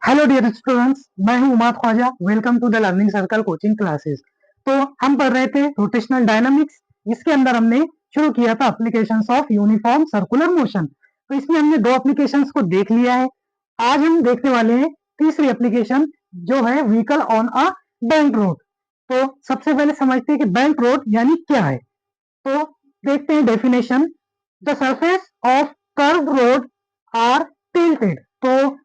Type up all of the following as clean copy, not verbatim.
Hello dear students, मैं हूं Umad Khwaja. Welcome to the learning circle coaching classes. तो हम पढ़ रहे थे रोटेशनल डायनामिक्स। इसके अंदर हमने शुरू किया था applications of uniform circular motion. तो इसमें हमने दो एप्लीकेशंस को देख लिया है। आज हम देखने वाले हैं तीसरी एप्लीकेशन, जो है vehicle on a bank road. तो सबसे पहले समझते हैं कि बैंक रोड यानी क्या है। तो देखते हैं definition. The surface of curve road are tilted. तो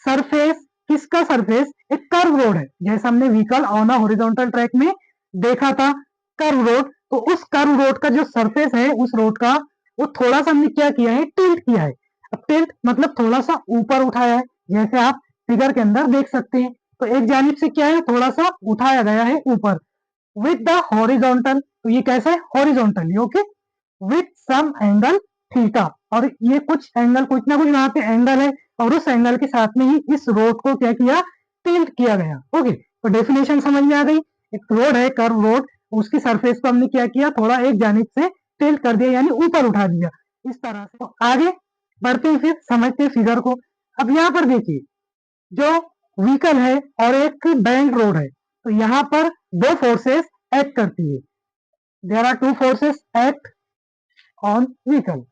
सरफेस, किसका सरफेस? एक कर्व रोड है, जैसे हमने vehicle on a horizontal track में देखा था कर्व रोड। तो उस कर्व रोड का जो सरफेस है, उस रोड का, वो थोड़ा सा हमने क्या किया है? टिल्ट किया है। अब टिल्ट मतलब थोड़ा सा ऊपर उठाया है, जैसे आप फिगर के अंदर देख सकते हैं। तो एक जानिब से क्या है? थोड़ा सा उठाया गया है ऊपर विथ द हॉरिजॉन्टल। तो ये कैसे है? Horizontally, okay, with some angle theta. और ये कुछ एंगल, कुछ ना कुछ यहाँ पे एंगल है, और उस एंगल के साथ में ही इस रोड को क्या किया? टिल्ट किया गया। ओके, तो डेफिनेशन समझ में आ गई। एक रोड है, कर्व रोड, उसकी सरफेस को हमने क्या किया? थोड़ा एक जानिब से टिल्ट कर दिया, यानी ऊपर उठा दिया, इस तरह से। तो आगे बढ़ते हैं, फिर समझते हैं फिगर को। अब यहाँ पर देखिए, जो व्हीकल है और एक बैंक रोड है, तो यहाँ पर दो फोर्सेस एक्ट करती है। There are two forces act on vehicle.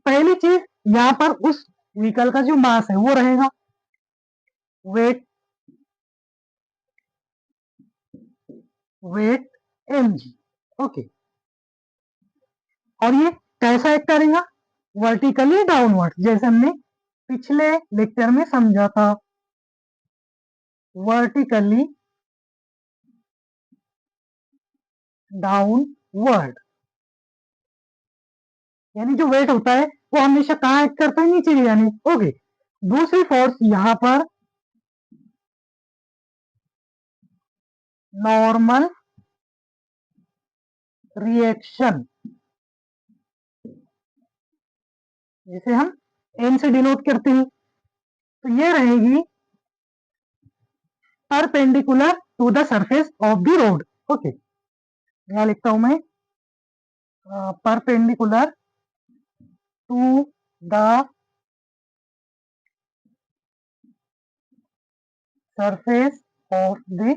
पहली चीज, यहाँ पर उस व्हीकल का जो मास है वो रहेगा वेट, वेट mg। ओके, और ये कैसा एक्ट करेगा? वर्टिकली डाउनवर्ड, जैसे हमने पिछले लेक्चर में समझा था। वर्टिकली डाउनवर्ड, यानी जो वेट होता है वो हमेशा कहाँ एक्ट करता है? नीचे की जानिब। ओके, दूसरी फोर्स यहाँ पर नॉर्मल रिएक्शन, जिसे हम एन से डिनोट करते हैं। तो ये रहेगी perpendicular to the surface of the road. Okay, यहाँ लिखता हूं मैं perpendicular to the surface of the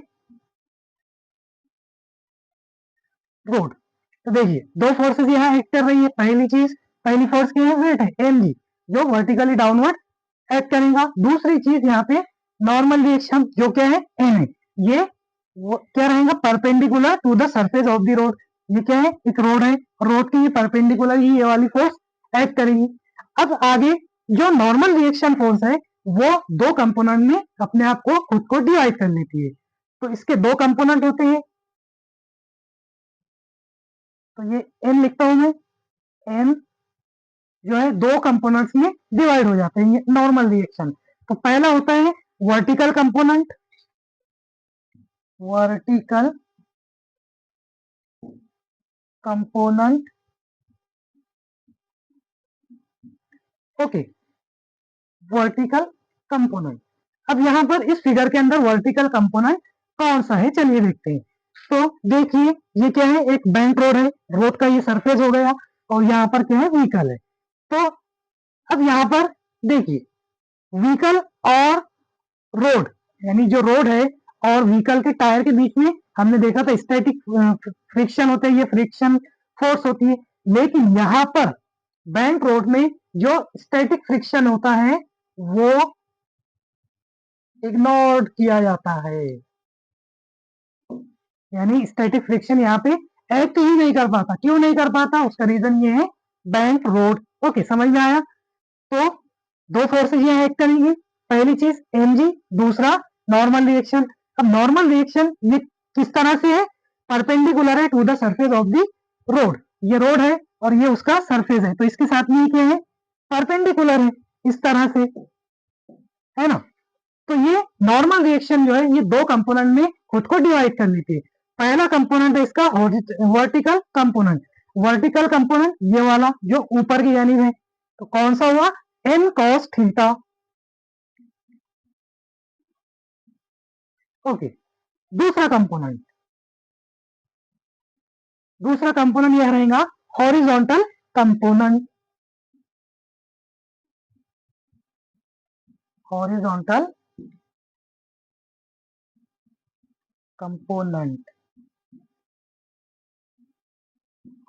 road. तो देखिए, दो फोर्सेस यहाँ एक्ट कर रही है। पहली चीज, पहली फोर्स क्या है? वेट है एम जी, जो वर्टिकली डाउनवर्ड एक्ट करेगा। दूसरी चीज यहाँ पे नॉर्मल रिएक्शन, जो क्या है? एन है। ये क्या रहेगा? Perpendicular to the surface of the road. ये क्या है? एक रोड है, रोड की परपेंडिकुलर ही ये वाली फोर्स एक्ट करेगी। अब आगे जो नॉर्मल रिएक्शन फोर्स है, वो दो कंपोनेंट में अपने आप को, खुद को डिवाइड कर लेती है। तो इसके दो कंपोनेंट होते हैं। तो ये एन लिखता हूं मैं। एन जो है दो कंपोनेंट्स में डिवाइड हो जाते हैं, ये नॉर्मल रिएक्शन। तो पहला होता है vertical component, vertical component. Okay, vertical component. अब यहाँ पर इस फिगर के अंदर वर्टिकल कंपोनेंट कौन सा है? चलिए देखते हैं। तो देखिए, ये क्या है? एक बैंक रोड है, रोड का ये सरफेस हो गया, और यहाँ पर क्या है? व्हीकल है। तो अब यहाँ पर देखिए, व्हीकल और रोड, यानी जो रोड है और व्हीकल के टायर के बीच में हमने देखा था स्टैटिक फ्रिक्शन होता है, ये फ्रिक्शन फोर्स होती है। लेकिन यहाँ पर बैंक रोड में जो स्टैटिक फ्रिक्शन होता है, वो इग्नोर किया जाता है। यानी स्टैटिक फ्रिक्शन यहाँ पे एक्ट ही नहीं कर पाता। क्यों नहीं कर पाता? उसका रीजन ये है, बैंक रोड। ओके, समझ में आया? तो दो फोर्सेज यहाँ एक्ट करेंगी। पहली चीज mg, दूसरा नॉर्मल रिएक्शन। अब नॉर्मल रिएक्शन ये किस तरह से है? परपेंडिकुलर है to the surface of the road. ये रोड है और ये उसका सरफेस है, तो इसके साथ में ये क्या है? परपेंडिकुलर है, इस तरह से, है ना? तो ये नॉर्मल रिएक्शन जो है, ये दो कंपोनेंट में खुद को डिवाइड कर लेती है। पहला कंपोनेंट है इसका वर्टिकल कंपोनेंट। वर्टिकल कंपोनेंट ये वाला जो ऊपर की जानिब है, तो कौन सा हुआ? N cos theta. ओके, दूसरा कंपोनेंट, दूसरा कंपोनेंट यह रहेगा horizontal component. Horizontal component,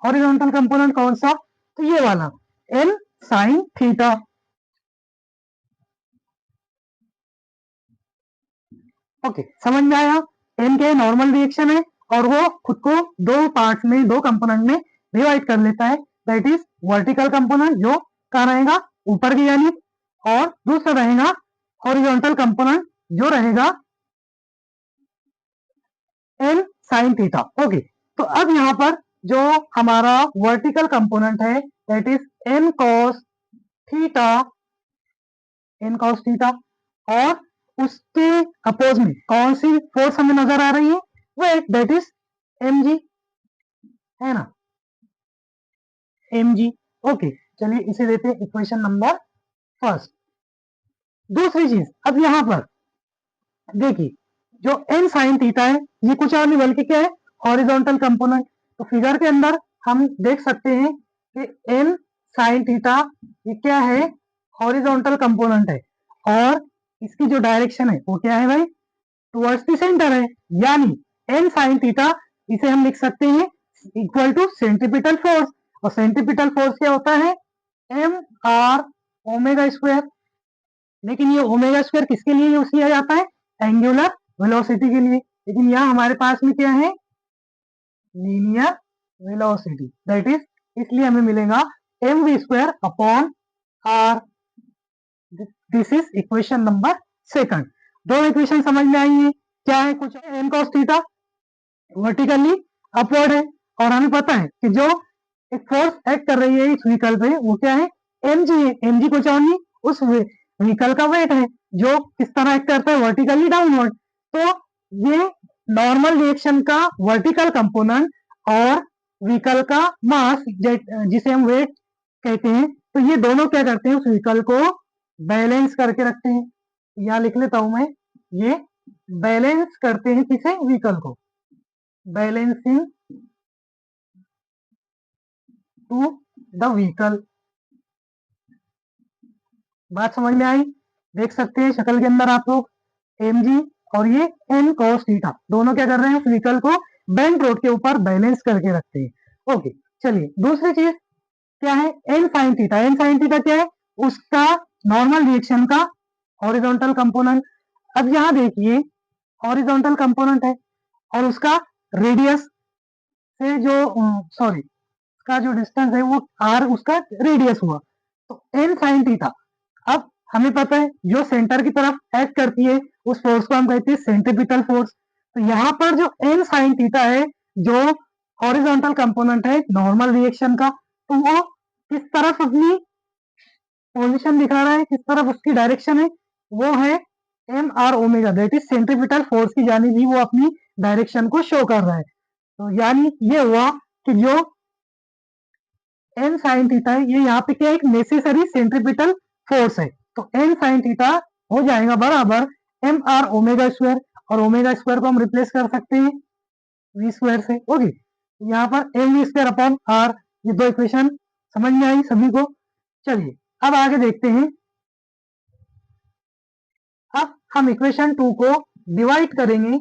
horizontal component कौन सा? तो ये वाला n sin थीटा। ओके, समझ में आया? n के नॉर्मल रिएक्शन है और वो खुद को दो पार्ट में, दो कंपोनेंट में डिवाइड कर लेता है। दैट इज वर्टिकल कंपोनेंट जो कहाँ रहेगा? ऊपर की जानिब, और दूसरा रहेगा हॉरिजॉन्टल कंपोनेंट जो रहेगा n sin थीटा। ओके, तो अब यहाँ पर जो हमारा वर्टिकल कंपोनेंट है that is n cos theta, n cos theta, और उसके अपोज में कौन सी फोर्स हमें नजर आ रही है? वेट, दैट इज mg, है ना, mg। ओके, चलिए इसे देते हैं इक्वेशन नंबर फर्स्ट। दूसरी चीज, अब यहां पर देखिए जो n sin थीटा है ये कुछ और नहीं बल्कि क्या है? Horizontal component. तो फिगर के अंदर हम देख सकते हैं कि n sin थीटा ये क्या है? हॉरिजॉन्टल कंपोनेंट है, और इसकी जो डायरेक्शन है वो क्या है भाई? टुवर्ड्स द सेंटर है। यानी n sin थीटा इसे हम लिख सकते हैं इक्वल टू सेंट्रीपिटल फोर्स, और सेंट्रीपिटल फोर्स क्या होता है? M r omega square. लेकिन ये ओमेगा स्क्वायर किसके लिए यूज किया जाता है? एंगुलर वेलोसिटी के लिए। लेकिन यहाँ हमारे पास में क्या है? लीनियर वेलोसिटी, दैट इज, इसलिए हमें मिलेगा m v square upon r. This is equation number second. दो इक्वेशन समझ में आई है? क्या है? कुछ N cos theta vertically upward है, और हमें पता है कि जो एक फोर्स एक्ट कर रही है इस व्हीकल पे वो क्या है? mg है। mg कुछ और नहीं, उस व्हीकल का वेट है जो किस तरह एक्ट करता है? Vertically downward. तो ये नॉर्मल रिएक्शन का वर्टिकल कंपोनेंट और व्हीकल का मास जिसे हम वेट कहते हैं, तो ये दोनों क्या करते हैं? उस व्हीकल को बैलेंस करके रखते हैं। यहाँ लिख लेता हूं मैं, ये बैलेंस करते हैं किसे? व्हीकल को। Balancing to the vehicle. बात समझ में आई? देख सकते हैं शक्ल के अंदर आप लोग mg और ये n cos थीटा दोनों क्या कर रहे हैं? उस व्हीकल को बेंट रोड के ऊपर बैलेंस करके रखते हैं। ओके, चलिए दूसरी चीज क्या है? n sin theta. n sin theta क्या है? उसका नॉर्मल रिएक्शन का हॉरिजॉन्टल कंपोनेंट। अब यहाँ देखिए हॉरिजॉन्टल कंपोनेंट है और उसका रेडियस से जो, सॉरी, का जो डिस्टेंस है वो r उसका रेडियस हुआ। तो n sin थीटा, अब हमें पता है जो सेंटर की तरफ एक्ट करती है उस फोर्स को हम कहते हैं सेंट्रीपिटल फोर्स। तो यहाँ पर जो n sin थीटा है जो हॉरिजॉन्टल कंपोनेंट है नॉर्मल रिएक्शन का, तो वो किस तरफ अपनी पोजीशन दिखा रहा है? किस तरफ उसकी डायरेक्शन है? वो है m r omega, that is centripetal force की जानी भी वो अपनी डायरेक्शन को शो कर रहा है। तो यानी ये हुआ कि जो n sin थीटा है ये यहाँ पे क्या एक नेसेसरी सेंट्रीपिटल फोर्स है। तो n sin थीटा हो जाएगा बराबर एम आर ओमेगा स्क्वायर, और ओमेगा स्क्वायर को हम रिप्लेस कर सकते हैं वी स्क्वायर से। ओके, यहाँ पर m v square upon r. ये दो इक्वेशन समझ में आई सभी को? चलिए अब आगे देखते हैं। अब हम इक्वेशन 2 को डिवाइड करेंगे,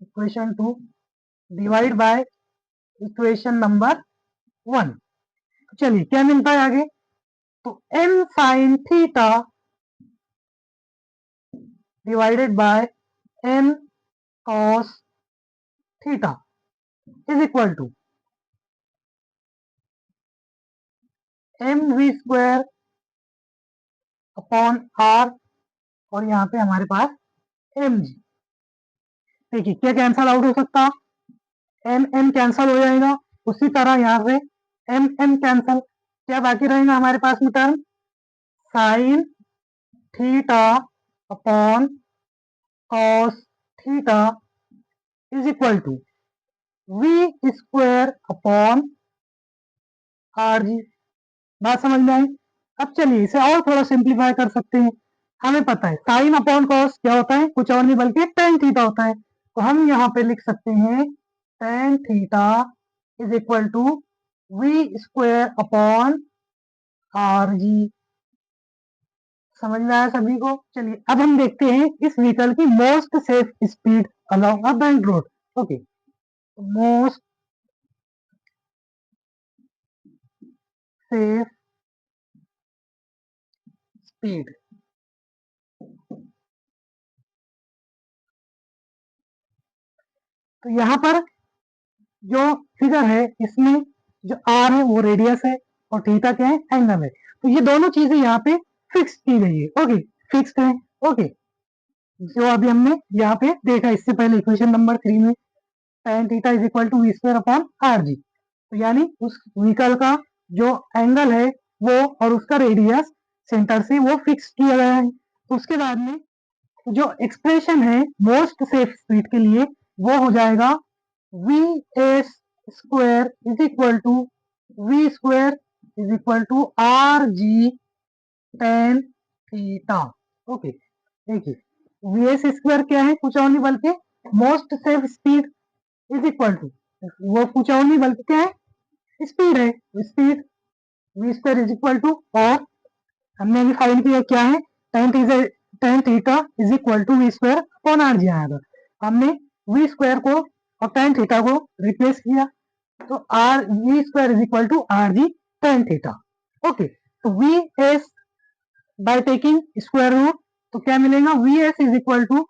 equation 2 divide by equation number 1। चलिए क्या मिलता है आगे? तो n sin theta divided by n cos theta is equal to mv square upon r, और यहाँ पे हमारे पास mg। देखिए क्या कैंसल आउट हो सकता? m m कैंसल हो जाएगा, उसी तरह यहाँ से m m कैंसल, क्या बाकी रहेगा हमारे पास में term? Sine theta upon cos theta is equal to v square upon r g. बात समझ में आई? अब चलिए इसे और थोड़ा सिंप्लीफाई कर सकते हैं। हमें पता है साइन अपॉन कॉस क्या होता है? कुछ और नहीं बल्कि टेन थीटा होता है। तो हम यहाँ पे लिख सकते हैं tan theta is equal to v square upon r g. समझ में आया सभी को? चलिए अब हम देखते हैं इस व्हीकल की most safe speed along a bank road. Okay, most safe speed. तो यहाँ पर जो फिगर है इसमें जो आर है वो रेडियस है और थीटा क्या है, एंगल है। तो ये दोनों चीजें यहाँ पे फिक्स की गई है। ओके, फिक्स्ड है। ओके, जो अभी हमने यहाँ पे देखा इससे पहले इक्वेशन नंबर 3 में tan theta is equal to v square upon r g. तो यानी उस व्हीकल का जो एंगल है वो और उसका रेडियस सेंटर से वो फिक्स किया गया है। तो उसके बाद में जो एक्सप्रेशन है मोस्ट सेफ स्पीड के लिए वो हो जाएगा v s square is equal to v square is equal to R G tan theta. Okay, देखिए वी एस स्क्वायर क्या है, कुछ और नहीं बल्कि most safe speed is equal to, वो कुछ और नहीं बल्कि क्या है, स्पीड है। Speed v square is equal to, और हमने अभी फाइंड किया क्या है, tan theta is equal to v square upon r g आया था। हमने वी स्क्वायर को और टेन थीटा को रिप्लेस किया, तो R V square is equal to R G tan theta. Okay, तो V S by taking square root, तो क्या मिलेगा, V S is equal to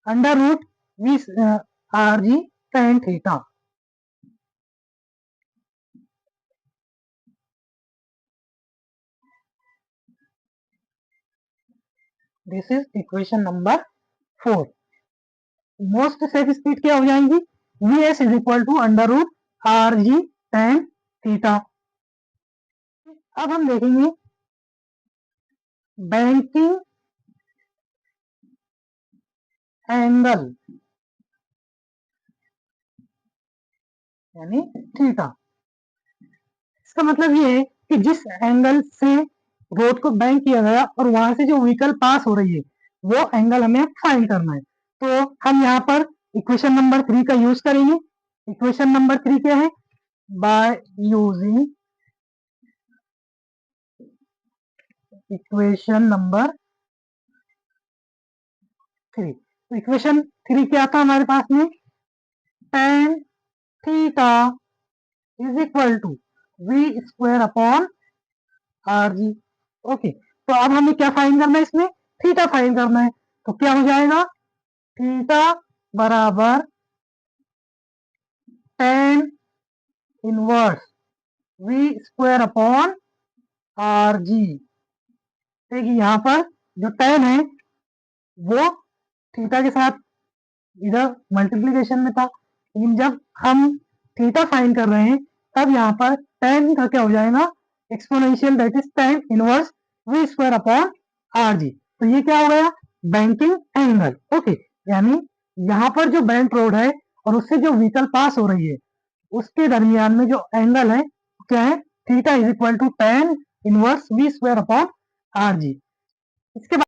under root V R ji tan theta. This is equation number 4। Most safe speed क्या हो जाएगी, V S is equal to under root R ji tan theta. अब हम देखेंगे banking angle यानी theta. इसका मतलब ये है कि जिस एंगल से रोड को बैंक किया गया और वहां से जो व्हीकल पास हो रही है वो एंगल हमें फाइंड करना है। तो हम यहाँ पर इक्वेशन नंबर 3 का यूज करेंगे। इक्वेशन नंबर 3 क्या है, बाय यूजिंग इक्वेशन नंबर 3। तो इक्वेशन 3 क्या था हमारे पास में, tan theta is equal to v square upon r g. Okay, तो अब हमें क्या फाइंड करना है, इसमें थीटा फाइंड करना है। तो क्या हो जाएगा, थीटा बराबर tan inverse v square upon r g. देखिए यहाँ पर जो tan है वो थीटा के साथ इधर मल्टीप्लीकेशन में था, लेकिन जब हम थीटा फाइंड कर रहे हैं तब यहाँ पर tan का क्या हो जाएगा, exponential, that is tan inverse v square upon r g. तो ये क्या हो गया, बैंकिंग एंगल। ओके, यानी यहाँ पर जो बैंक रोड है और उससे जो व्हीकल पास हो रही है उसके दरमियान में जो एंगल है क्या है, theta is equal to tan inverse v square upon r g. इसके बाद